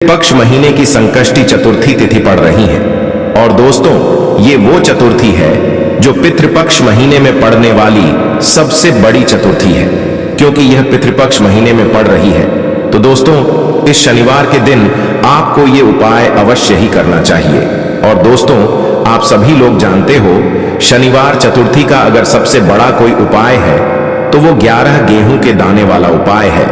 पक्ष महीने की संकष्टी चतुर्थी तिथि पड़ रही है। और दोस्तों, ये वो चतुर्थी है जो पितृपक्ष महीने में पड़ने वाली सबसे बड़ी चतुर्थी है। क्योंकि यह पितृपक्ष महीने में पड़ रही है तो दोस्तों, इस शनिवार के दिन आपको ये उपाय अवश्य ही करना चाहिए। और दोस्तों, आप सभी लोग जानते हो, शनिवार चतुर्थी का अगर सबसे बड़ा कोई उपाय है तो वो 11 गेहूं के दाने वाला उपाय है।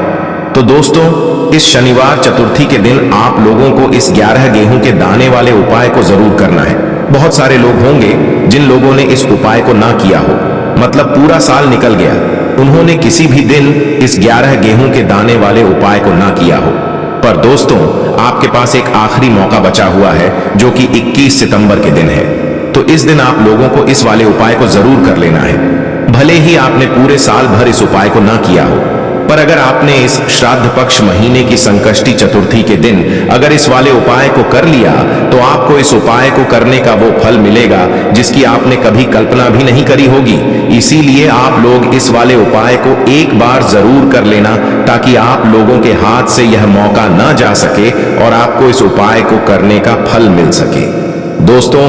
तो दोस्तों, इस शनिवार चतुर्थी के दिन आप लोगों को इस 11 गेहूं के दाने वाले उपाय को जरूर करना है। बहुत सारे लोग होंगे जिन लोगों ने इस उपाय को ना किया हो, मतलब पूरा साल निकल गया, उन्होंने किसी भी दिन इस 11 गेहूं के दाने वाले उपाय को ना किया हो। पर दोस्तों, आपके पास एक आखिरी मौका बचा हुआ है जो कि 21 सितंबर के दिन है। तो इस दिन आप लोगों को इस वाले उपाय को जरूर कर लेना है। भले ही आपने पूरे साल भर इस उपाय को ना किया हो, पर अगर आपने इस श्राद्ध पक्ष महीने की संकष्टी चतुर्थी के दिन अगर इस वाले उपाय को कर लिया तो आपको इस उपाय को करने का वो फल मिलेगा जिसकी आपने कभी कल्पना भी नहीं करी होगी। इसीलिए आप लोग इस वाले उपाय को एक बार जरूर कर लेना, ताकि आप लोगों के हाथ से यह मौका ना जा सके और आपको इस उपाय को करने का फल मिल सके। दोस्तों,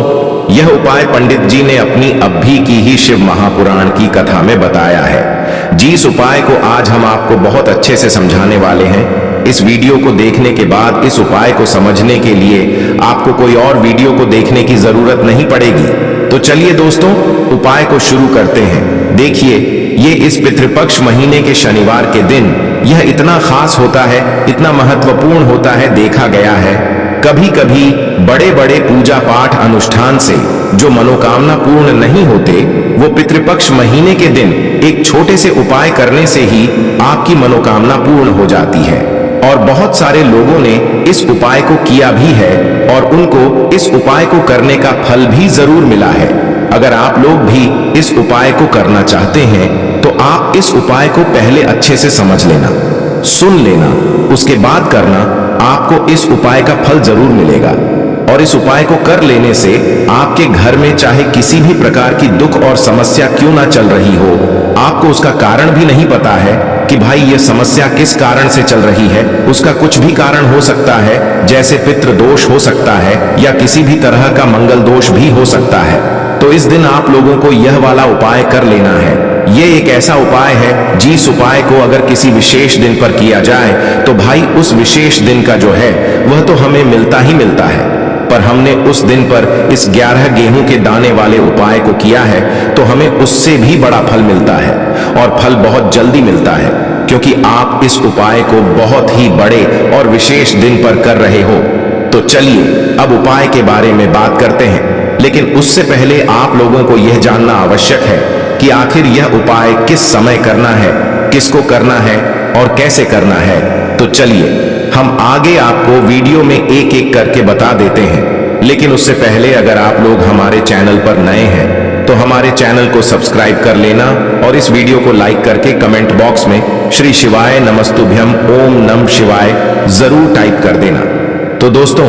यह उपाय पंडित जी ने अपनी अभी की ही शिव महापुराण की कथा में बताया है। जिस उपाय को आज हम आपको बहुत अच्छे से समझाने वाले हैं, इस वीडियो को देखने के बाद इस उपाय को समझने के लिए आपको कोई और वीडियो को देखने की जरूरत नहीं पड़ेगी। तो चलिए दोस्तों, उपाय को शुरू करते हैं। देखिए, ये इस पितृपक्ष महीने के शनिवार के दिन यह इतना खास होता है, इतना महत्वपूर्ण होता है। देखा गया है कभी कभी बड़े बड़े पूजा पाठ अनुष्ठान से जो मनोकामना पूर्ण नहीं होते, वो पितृपक्ष महीने के दिन एक छोटे से उपाय करने से ही आपकी मनोकामना पूर्ण हो जाती है। और बहुत सारे लोगों ने इस उपाय को किया भी है और उनको इस उपाय को करने का फल भी जरूर मिला है। अगर आप लोग भी इस उपाय को करना चाहते हैं तो आप इस उपाय को पहले अच्छे से समझ लेना, सुन लेना, उसके बाद करना। आपको इस उपाय का फल जरूर मिलेगा। और इस उपाय को कर लेने से आपके घर में चाहे किसी भी प्रकार की दुख और समस्या क्यों ना चल रही हो, आपको उसका कारण भी नहीं पता है कि भाई ये समस्या किस कारण से चल रही है, उसका कुछ भी कारण हो सकता है, जैसे पितृ दोष हो सकता है या किसी भी तरह का मंगल दोष भी हो सकता है। तो इस दिन आप लोगों को यह वाला उपाय कर लेना है। ये एक ऐसा उपाय है जिस उपाय को अगर किसी विशेष दिन पर किया जाए तो भाई उस विशेष दिन का जो है वह तो हमें मिलता ही मिलता है। पर हमने उस दिन पर इस 11 गेहूं के दाने वाले उपाय को किया है तो हमें उससे भी बड़ा फल मिलता है, और फल बहुत जल्दी मिलता है, क्योंकि आप इस उपाय को बहुत ही बड़े और विशेष दिन पर कर रहे हो। तो चलिए अब उपाय के बारे में बात करते हैं। लेकिन उससे पहले आप लोगों को यह जानना आवश्यक है कि आखिर यह उपाय किस समय करना है, किसको करना है और कैसे करना है। तो चलिए हम आगे आपको वीडियो में एक एक करके बता देते हैं। लेकिन उससे पहले अगर आप लोग हमारे चैनल पर नए हैं तो हमारे चैनल को सब्सक्राइब कर लेना और इस वीडियो को लाइक करके कमेंट बॉक्स में श्री शिवाय नमस्तुभ्यम ओम नम शिवाय जरूर टाइप कर देना। तो दोस्तों,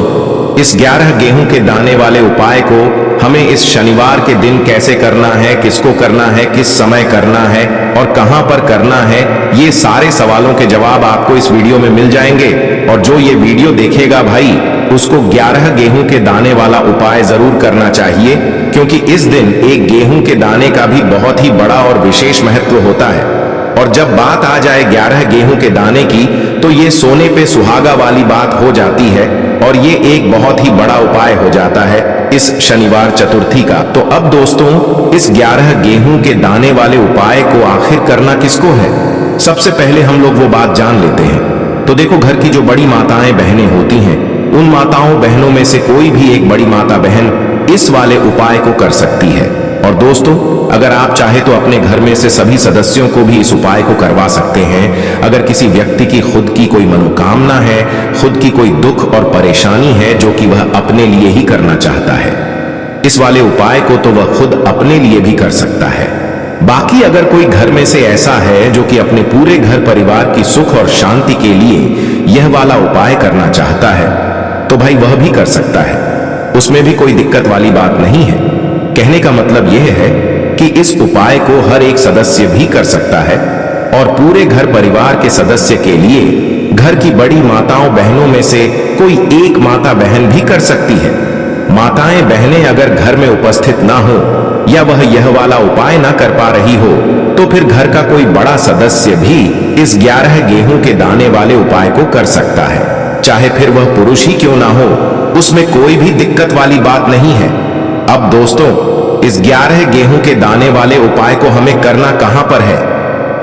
इस 11 गेहूं के दाने वाले उपाय को हमें इस शनिवार के दिन कैसे करना है, किसको करना है, किस समय करना है और कहां पर करना है, ये सारे सवालों के जवाब आपको इस वीडियो में मिल जाएंगे। और जो ये वीडियो देखेगा भाई, उसको 11 गेहूं के दाने वाला उपाय जरूर करना चाहिए, क्योंकि इस दिन एक गेहूं के दाने का भी बहुत ही बड़ा और विशेष महत्व होता है। और जब बात आ जाए 11 गेहूं के दाने की, तो ये सोने पे सुहागा वाली बात हो जाती है और ये एक बहुत ही बड़ा उपाय हो जाता है इस शनिवार चतुर्थी का। तो अब दोस्तों, इस 11 गेहूं के दाने वाले उपाय को आखिर करना किसको है, सबसे पहले हम लोग वो बात जान लेते हैं। तो देखो, घर की जो बड़ी माताएं बहनें होती हैं, उन माताओं बहनों में से कोई भी एक बड़ी माता बहन इस वाले उपाय को कर सकती है। और दोस्तों, अगर आप चाहे तो अपने घर में से सभी सदस्यों को भी इस उपाय को करवा सकते हैं। अगर किसी व्यक्ति की खुद की कोई मनोकामना है, खुद की कोई दुख और परेशानी है जो कि वह अपने लिए ही करना चाहता है, इस वाले उपाय को तो वह खुद अपने लिए भी कर सकता है। बाकी अगर कोई घर में से ऐसा है जो कि अपने पूरे घर परिवार की सुख और शांति के लिए यह वाला उपाय करना चाहता है, तो भाई वह भी कर सकता है। उसमें भी कोई दिक्कत वाली बात नहीं है। कहने का मतलब यह है कि इस उपाय को हर एक सदस्य भी कर सकता है और पूरे घर परिवार के सदस्य के लिए घर की बड़ी माताओं बहनों में से कोई एक माता बहन भी कर सकती है। माताएं बहनें अगर घर में उपस्थित ना हो या वह यह वाला उपाय ना कर पा रही हो तो फिर घर का कोई बड़ा सदस्य भी इस 11 गेहूं के दाने वाले उपाय को कर सकता है, चाहे फिर वह पुरुष ही क्यों ना हो, उसमें कोई भी दिक्कत वाली बात नहीं है। अब दोस्तों, इस 11 गेहूं के दाने वाले उपाय को हमें करना कहां पर है?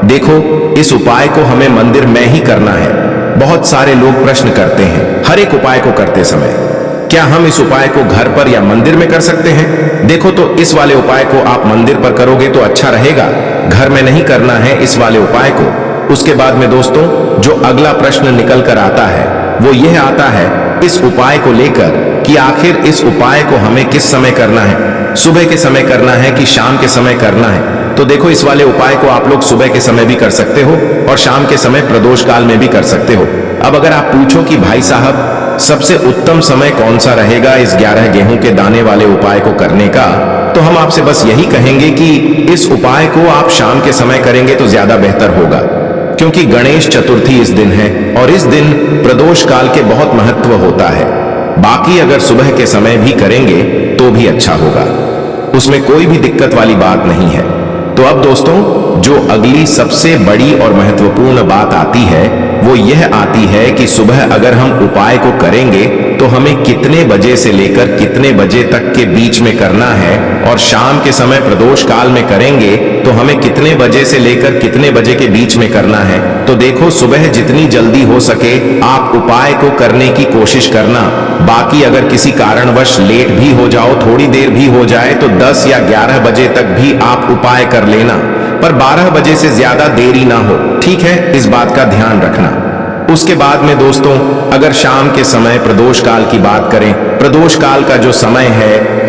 देखो, इस उपाय को हमें मंदिर में ही करना है। बहुत सारे लोग प्रश्न करते हैं हर एक उपाय को करते समय, क्या हम इस उपाय को घर पर या मंदिर में कर सकते हैं? देखो, तो इस वाले उपाय को आप मंदिर पर करोगे तो अच्छा रहेगा, घर में नहीं करना है इस वाले उपाय को। उसके बाद में दोस्तों, जो अगला प्रश्न निकल कर आता है वो यह आता है इस उपाय को लेकर कि आखिर इस उपाय को हमें किस समय करना है, सुबह के समय करना है कि शाम के समय करना है? तो देखो, इस वाले उपाय को आप लोग सुबह के समय भी कर सकते हो और शाम के समय प्रदोष काल में भी कर सकते हो। अब अगर आप पूछो कि भाई साहब सबसे उत्तम समय कौन सा रहेगा इस 11 गेहूं के दाने वाले उपाय को करने का, तो हम आपसे बस यही कहेंगे कि इस उपाय को आप शाम के समय करेंगे तो ज्यादा बेहतर होगा, क्योंकि गणेश चतुर्थी इस दिन है और इस दिन प्रदोष काल के बहुत महत्व होता है। बाकी अगर सुबह के समय भी करेंगे तो भी अच्छा होगा, उसमें कोई भी दिक्कत वाली बात नहीं है। तो अब दोस्तों, जो अगली सबसे बड़ी और महत्वपूर्ण बात आती है वो यह आती है कि सुबह अगर हम उपाय को करेंगे तो हमें कितने बजे से लेकर कितने बजे तक के बीच में करना है, और शाम के समय प्रदोष काल में करेंगे तो हमें कितने बजे से लेकर कितने बजे के बीच में करना है। तो देखो, सुबह जितनी जल्दी हो सके आप उपाय को करने की कोशिश करना। बाकी अगर किसी कारणवश लेट भी हो जाओ, थोड़ी देर भी हो जाए, तो 10 या 11 बजे तक भी आप उपाय कर लेना, पर 12 बजे से ज्यादा देरी ना हो, ठीक है? इस बात का ध्यान रखना। उसके बाद में दोस्तों, अगर शाम के समय प्रदोष काल की बात करें, प्रदोष काल का जो समय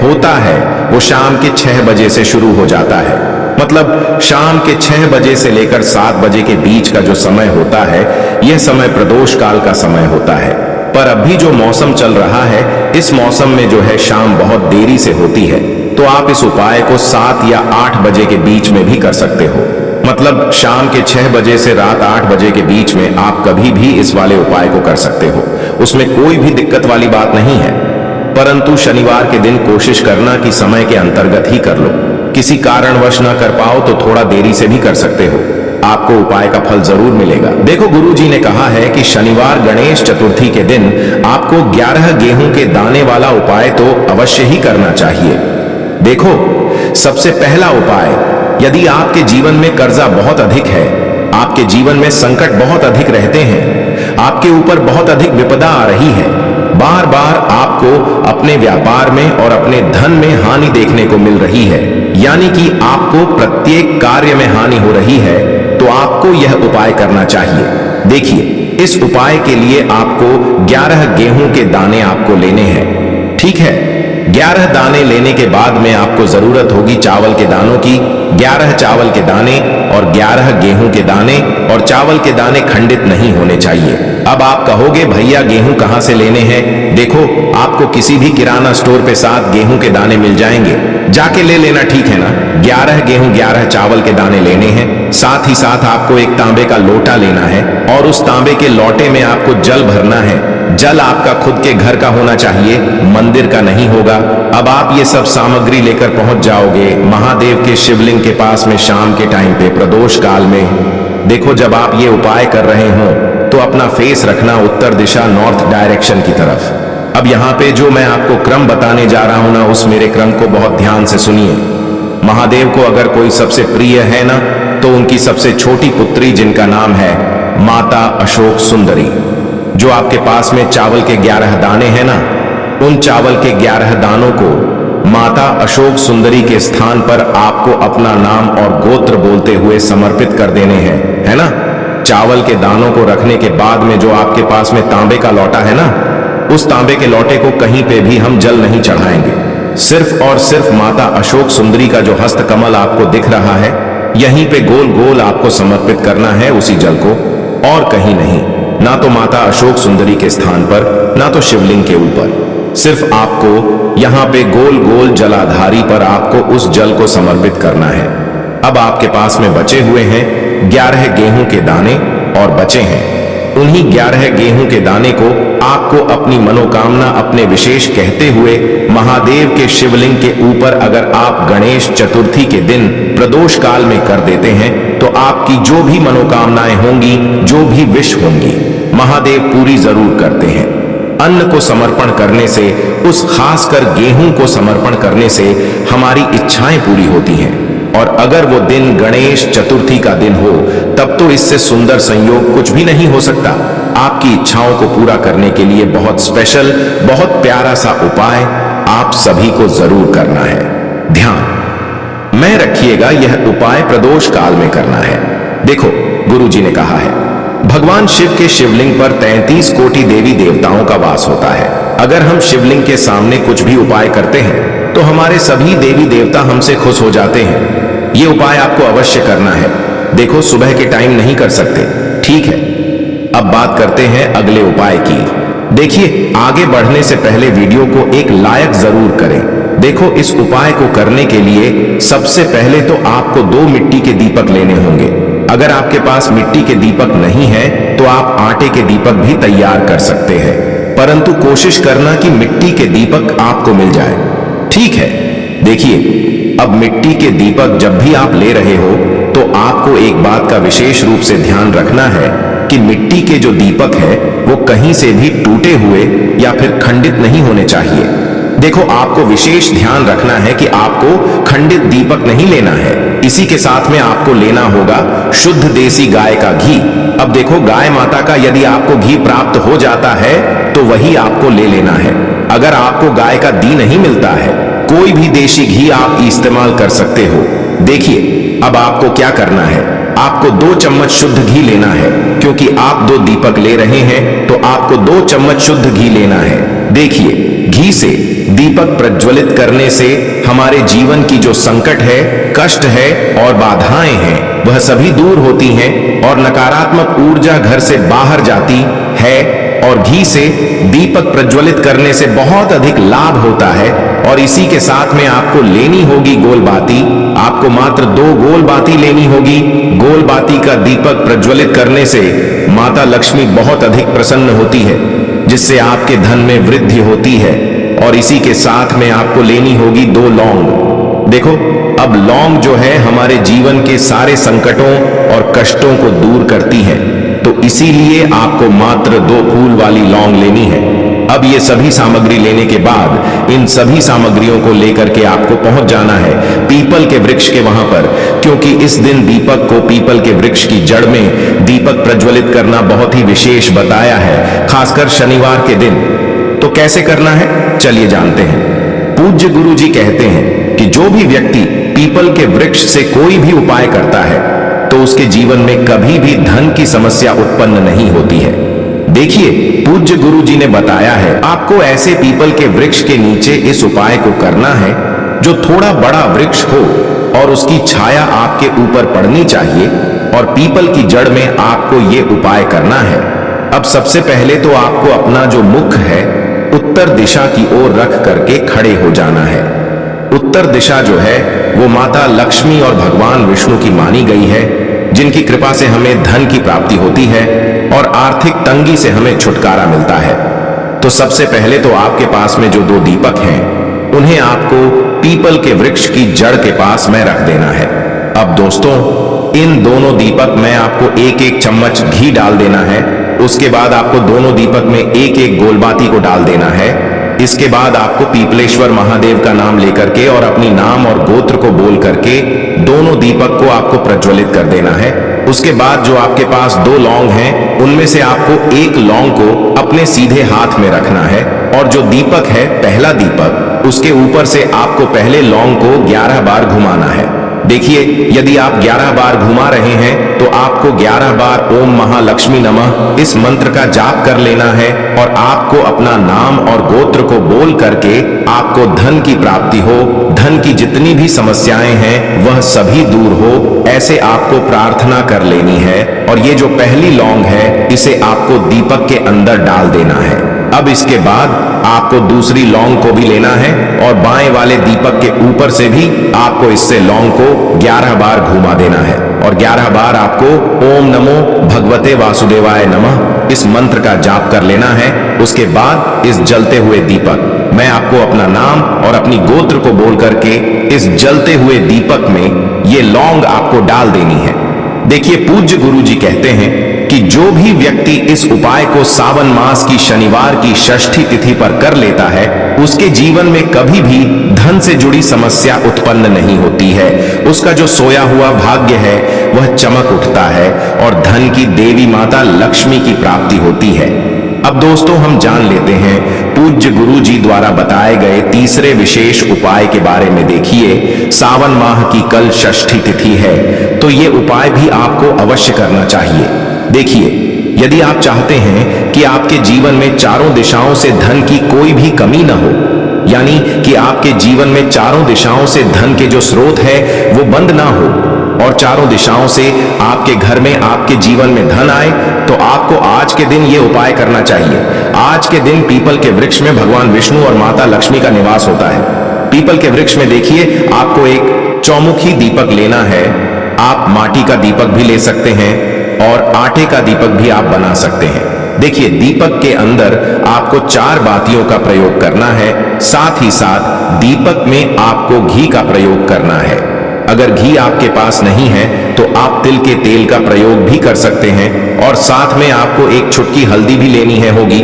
होता है वो शाम के 6 बजे से शुरू हो जाता है। मतलब शाम के 6 बजे से लेकर 7 बजे के बीच का जो समय होता है यह समय प्रदोष काल का समय होता है। पर अभी जो मौसम चल रहा है, इस मौसम में जो है शाम बहुत देरी से होती है, तो आप इस उपाय को 7 या 8 बजे के बीच में भी कर सकते हो। मतलब शाम के 6 बजे से रात 8 बजे के बीच में आप कभी भी इस वाले उपाय को कर सकते हो, उसमें कोई भी दिक्कत वाली बात नहीं है। परंतु शनिवार के दिन कोशिश करना कि समय के अंतर्गत ही कर लो। किसी कारणवश ना कर पाओ तो थोड़ा देरी से भी कर सकते हो, आपको उपाय का फल जरूर मिलेगा। देखो, गुरुजी ने कहा है कि शनिवार गणेश चतुर्थी के दिन आपको 11 गेहूं के दाने वाला उपाय तो अवश्य ही करना चाहिए। देखो, सबसे पहला उपाय, यदि आपके जीवन में कर्जा बहुत अधिक है, आपके जीवन में संकट बहुत अधिक रहते हैं, आपके ऊपर बहुत अधिक विपदा आ रही है, बार बार आपको अपने व्यापार में और अपने धन में हानि देखने को मिल रही है, यानी कि आपको प्रत्येक कार्य में हानि हो रही है, तो आपको यह उपाय करना चाहिए। देखिए, इस उपाय के लिए आपको 11 गेहूं के दाने आपको लेने हैं, ठीक है? 11 दाने लेने के बाद में आपको जरूरत होगी चावल के दानों की। 11 चावल के दाने और 11 गेहूं के दाने, और चावल के दाने खंडित नहीं होने चाहिए। अब आप कहोगे भैया गेहूं कहां से लेने हैं? देखो, आपको किसी भी किराना स्टोर पे 7 गेहूं के दाने मिल जाएंगे, जाके ले लेना, ठीक है ना? 11 गेहूं 11 चावल के दाने लेने हैं। साथ ही साथ आपको एक तांबे का लोटा लेना है और उस तांबे के लोटे में आपको जल भरना है। जल आपका खुद के घर का होना चाहिए, मंदिर का नहीं होगा। अब आप ये सब सामग्री लेकर पहुंच जाओगे महादेव के शिवलिंग के पास में शाम के टाइम पे प्रदोष काल में। देखो, जब आप ये उपाय कर रहे हो तो अपना फेस रखना उत्तर दिशा, नॉर्थ डायरेक्शन की तरफ। अब यहाँ पे जो मैं आपको क्रम बताने जा रहा हूं ना, उस मेरे क्रम को बहुत ध्यान से सुनिए। महादेव को अगर कोई सबसे प्रिय है ना, तो उनकी सबसे छोटी पुत्री जिनका नाम है माता अशोक सुंदरी, जो आपके पास में चावल के 11 दाने हैं ना, उन चावल के 11 दानों को माता अशोक सुंदरी के स्थान पर आपको अपना नाम और गोत्र बोलते हुए समर्पित कर देने हैं, है ना? चावल के दानों को रखने के बाद में जो आपके पास में तांबे का लोटा है ना, उस तांबे के लोटे को कहीं पे भी हम जल नहीं चढ़ाएंगे। सिर्फ और सिर्फ माता अशोक सुंदरी का जो हस्त कमल आपको दिख रहा है, यहीं पे गोल गोल आपको समर्पित करना है उसी जल को, और कहीं नहीं। ना तो माता अशोक सुंदरी के स्थान पर, ना तो शिवलिंग के ऊपर। सिर्फ आपको यहाँ पे गोल गोल जलाधारी पर आपको उस जल को समर्पित करना है। अब आपके पास में बचे हुए हैं 11 गेहूं के दाने और बचे हैं उन्हीं 11 गेहूं के दाने को आपको अपनी मनोकामना अपने विशेष कहते हुए महादेव के शिवलिंग के ऊपर अगर आप गणेश चतुर्थी के दिन प्रदोष काल में कर देते हैं तो आपकी जो भी मनोकामनाएं होंगी, जो भी विश होंगी, महादेव पूरी जरूर करते हैं। अन्न को समर्पण करने से, उस खासकर गेहूं को समर्पण करने से हमारी इच्छाएं पूरी होती हैं। और अगर वो दिन गणेश चतुर्थी का दिन हो तब तो इससे सुंदर संयोग कुछ भी नहीं हो सकता। आपकी इच्छाओं को पूरा करने के लिए बहुत स्पेशल, बहुत प्यारा सा उपाय आप सभी को जरूर करना है। ध्यान में रखिएगा, यह उपाय प्रदोष काल में करना है। देखो, गुरुजी ने कहा है भगवान शिव के शिवलिंग पर 33 कोटि देवी देवताओं का वास होता है। अगर हम शिवलिंग के सामने कुछ भी उपाय करते हैं तो हमारे सभी देवी देवता हमसे खुश हो जाते हैं। ये उपाय आपको अवश्य करना है। देखो, सुबह के टाइम नहीं कर सकते, ठीक है। अब बात करते हैं अगले उपाय की। देखिए, आगे बढ़ने से पहले वीडियो को एक लाइक जरूर करें। देखो, इस उपाय को करने के लिए सबसे पहले तो आपको 2 मिट्टी के दीपक लेने होंगे। अगर आपके पास मिट्टी के दीपक नहीं है तो आप आटे के दीपक भी तैयार कर सकते हैं, परंतु कोशिश करना कि मिट्टी के दीपक आपको मिल जाए, ठीक है। देखिए, अब मिट्टी के दीपक जब भी आप ले रहे हो तो आपको एक बात का विशेष रूप से ध्यान रखना है कि मिट्टी के जो दीपक है वो कहीं से भी टूटे हुए या फिर खंडित नहीं होने चाहिए। देखो, आपको विशेष ध्यान रखना है कि आपको खंडित दीपक नहीं लेना है। इसी के साथ में आपको लेना होगा शुद्ध देसी गाय का घी। अब देखो, गाय माता का यदि आपको घी प्राप्त हो जाता है तो वही आपको ले लेना है। अगर आपको गाय का घी नहीं मिलता है, कोई भी देसी घी आप इस्तेमाल कर सकते हो। देखिए, अब आपको क्या करना है, आपको 2 चम्मच शुद्ध घी लेना है। क्योंकि आप 2 दीपक ले रहे हैं तो आपको 2 चम्मच शुद्ध घी लेना है। देखिए, घी से दीपक प्रज्वलित करने से हमारे जीवन की जो संकट है, कष्ट है और बाधाएं हैं, वह सभी दूर होती हैं और नकारात्मक ऊर्जा घर से बाहर जाती है। और घी से दीपक प्रज्वलित करने से बहुत अधिक लाभ होता है। और इसी के साथ में आपको लेनी होगी गोल बाती। आपको मात्र 2 गोल बाती लेनी होगी। गोल बाती का दीपक प्रज्वलित करने से माता लक्ष्मी बहुत अधिक प्रसन्न होती है, जिससे आपके धन में वृद्धि होती है। और इसी के साथ में आपको लेनी होगी 2 लौंग। देखो, अब लौंग जो है हमारे जीवन के सारे संकटों और कष्टों को दूर करती है, तो इसीलिए आपको मात्र 2 फूल वाली लौंग लेनी है। अब ये सभी सामग्री लेने के बाद इन सभी सामग्रियों को लेकर के आपको पहुंच जाना है पीपल के वृक्ष के वहां पर, क्योंकि इस दिन दीपक को पीपल के वृक्ष की जड़ में दीपक प्रज्वलित करना बहुत ही विशेष बताया है, खासकर शनिवार के दिन। तो कैसे करना है, चलिए जानते हैं। पूज्य गुरु जी कहते हैं कि जो भी व्यक्ति पीपल के वृक्ष से कोई भी उपाय करता है तो उसके जीवन में कभी भी धन की समस्या उत्पन्न नहीं होती है। देखिए, पूज्य गुरु जी ने बताया है आपको ऐसे पीपल के वृक्ष के नीचे इस उपाय को करना है जो थोड़ा बड़ा वृक्ष हो और उसकी छाया आपके ऊपर पड़नी चाहिए, और पीपल की जड़ में आपको ये उपाय करना है। अब सबसे पहले तो आपको अपना जो मुख है उत्तर दिशा की ओर रख करके खड़े हो जाना है। उत्तर दिशा जो है वो माता लक्ष्मी और भगवान विष्णु की मानी गई है, जिनकी कृपा से हमें धन की प्राप्ति होती है और आर्थिक तंगी से हमें छुटकारा मिलता है। तो सबसे पहले तो आपके पास में जो 2 दीपक हैं उन्हें आपको पीपल के वृक्ष की जड़ के पास में रख देना है। अब दोस्तों, इन दोनों दीपक में आपको 1-1 चम्मच घी डाल देना है। उसके बाद आपको दोनों दीपक में 1-1 गोलबाती को डाल देना है। इसके बाद आपको पीपलेश्वर महादेव का नाम लेकर के और अपनी नाम और गोत्र को बोल करके दोनों दीपक को आपको प्रज्वलित कर देना है। उसके बाद जो आपके पास 2 लौंग हैं उनमें से आपको 1 लौंग को अपने सीधे हाथ में रखना है, और जो दीपक है पहला दीपक, उसके ऊपर से आपको पहले लौंग को 11 बार घुमाना है। देखिए, यदि आप 11 बार घुमा रहे हैं तो आपको 11 बार ओम महालक्ष्मी नमः इस मंत्र का जाप कर लेना है, और आपको अपना नाम और गोत्र को बोल करके आपको धन की प्राप्ति हो, धन की जितनी भी समस्याएं हैं वह सभी दूर हो, ऐसे आपको प्रार्थना कर लेनी है। और ये जो पहली लौंग है इसे आपको दीपक के अंदर डाल देना है। अब इसके बाद आपको दूसरी लौंग को भी लेना है और बाएं वाले दीपक के ऊपर से भी आपको इससे लौंग को 11 बार घुमा देना है, और 11 बार आपको ओम नमो भगवते वासुदेवाय नमः इस मंत्र का जाप कर लेना है। उसके बाद इस जलते हुए दीपक, मैं आपको अपना नाम और अपनी गोत्र को बोल करके इस जलते हुए दीपक में ये लौंग आपको डाल देनी है। देखिए, पूज्य गुरु जी कहते हैं कि जो भी व्यक्ति इस उपाय को सावन मास की शनिवार की षष्ठी तिथि पर कर लेता है, उसके जीवन में कभी भी धन से जुड़ी समस्या उत्पन्न नहीं होती है। उसका जो सोया हुआ भाग्य है वह चमक उठता है और धन की देवी माता लक्ष्मी की प्राप्ति होती है। अब दोस्तों, हम जान लेते हैं पूज्य गुरु जी द्वारा बताए गए तीसरे विशेष उपाय के बारे में। देखिए, सावन माह की कल षष्ठी तिथि है, तो ये उपाय भी आपको अवश्य करना चाहिए। देखिए, यदि आप चाहते हैं कि आपके जीवन में चारों दिशाओं से धन की कोई भी कमी न हो, यानी कि आपके जीवन में चारों दिशाओं से धन के जो स्रोत है वो बंद ना हो और चारों दिशाओं से आपके घर में, आपके जीवन में धन आए, तो आपको आज के दिन ये उपाय करना चाहिए। आज के दिन पीपल के वृक्ष में भगवान विष्णु और माता लक्ष्मी का निवास होता है। पीपल के वृक्ष में देखिए, आपको एक चौमुखी दीपक लेना है। आप माटी का दीपक भी ले सकते हैं और आटे का दीपक भी आप बना सकते हैं। देखिए, दीपक के अंदर आपको 4 बातियों का प्रयोग करना है। साथ ही साथ दीपक में आपको घी का प्रयोग करना है। अगर घी आपके पास नहीं है तो आप तिल के तेल का प्रयोग भी कर सकते हैं और साथ में आपको एक चुटकी हल्दी भी लेनी है होगी।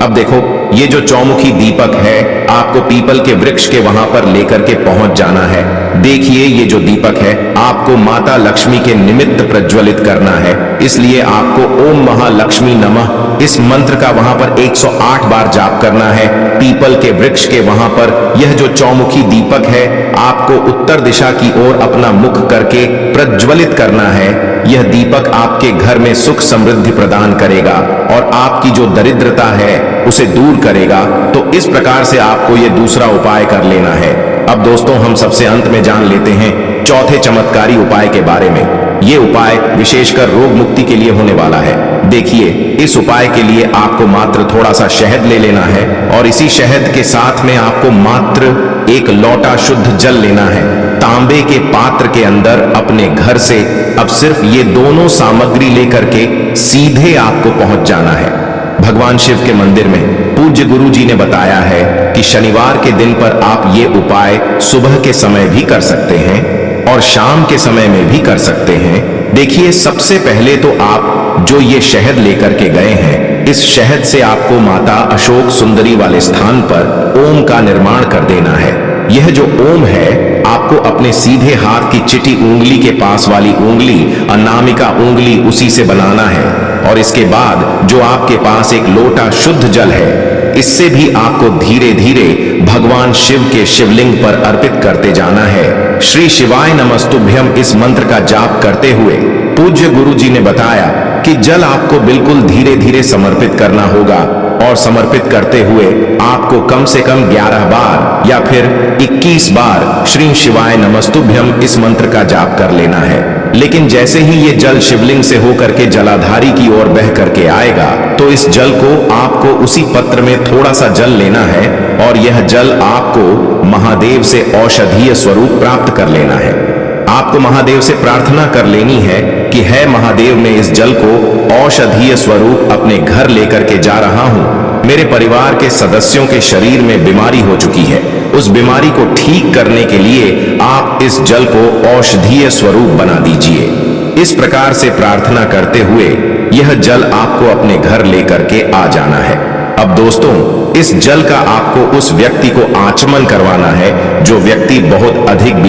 अब देखो, ये जो चौमुखी दीपक है आपको पीपल के वृक्ष के वहां पर लेकर के पहुंच जाना है। देखिए, ये जो दीपक है आपको माता लक्ष्मी के निमित्त प्रज्वलित करना है, इसलिए आपको ओम महालक्ष्मी नमः इस मंत्र का वहां पर 108 बार जाप करना है। पीपल के वृक्ष के वहां पर यह जो चौमुखी दीपक है आपको उत्तर दिशा की ओर अपना मुख करके प्रज्वलित करना है। यह दीपक आपके घर में सुख समृद्धि प्रदान करेगा और आपकी जो दरिद्रता है उसे दूर करेगा। तो इस प्रकार से आपको यह दूसरा उपाय कर लेना है। अब दोस्तों, हम सबसे अंत में जान लेते हैं चौथे चमत्कारी उपाय के बारे में। यह उपाय विशेषकर रोग मुक्ति के लिए होने वाला है। देखिए, इस उपाय के लिए आपको मात्र थोड़ा सा शहद ले लेना है और इसी शहद के साथ में आपको मात्र एक लोटा शुद्ध जल लेना है। तांबे के पात्र के अंदर अपने घर से अब सिर्फ ये दोनों सामग्री लेकर के सीधे आपको पहुंच जाना है भगवान शिव के मंदिर में। पूज्य गुरु जी ने बताया है कि शनिवार के दिन पर आप ये उपाय सुबह के समय भी कर सकते हैं और शाम के समय में भी कर सकते हैं। देखिए, सबसे पहले तो आप जो ये शहद लेकर के गए हैं, इस शहद से आपको माता अशोक सुंदरी वाले स्थान पर ओम का निर्माण कर देना है। यह जो ओम है आपको अपने सीधे हाथ की चिटी उंगली के पास वाली उंगली, अनामिका उंगली, उसी से बनाना है और इसके बाद जो आपके पास एक लोटा शुद्ध जल है, इससे भी आपको धीरे धीरे भगवान शिव के शिवलिंग पर अर्पित करते जाना है। श्री शिवाय नमस्तुभ्यम इस मंत्र का जाप करते हुए पूज्य गुरु जी ने बताया कि जल आपको बिल्कुल धीरे धीरे समर्पित करना होगा और समर्पित करते हुए आपको कम से कम 11 बार या फिर 21 बार श्री शिवाय नमस्तुभ्यम इस मंत्र का जाप कर लेना है। लेकिन जैसे ही ये जल शिवलिंग से होकर के जलाधारी की ओर बह करके आएगा, तो इस जल को आपको उसी पत्र में थोड़ा सा जल लेना है और यह जल आपको महादेव से औषधीय स्वरूप प्राप्त कर लेना है। आपको महादेव से प्रार्थना कर लेनी है कि है महादेव, मैं इस जल को औषधीय स्वरूप अपने घर लेकर के जा रहा हूं। मेरे परिवार के सदस्यों के शरीर में बीमारी हो चुकी है, उस बीमारी को ठीक करने के लिए आप इस जल को औषधीय स्वरूप बना दीजिए। इस प्रकार से प्रार्थना करते हुए यह जल आपको अपने घर लेकर के आ जाना है। अब दोस्तों, इस जल का आपको उस व्यक्ति को आचमन करवाना है जो व्यक्ति बहुत अधिक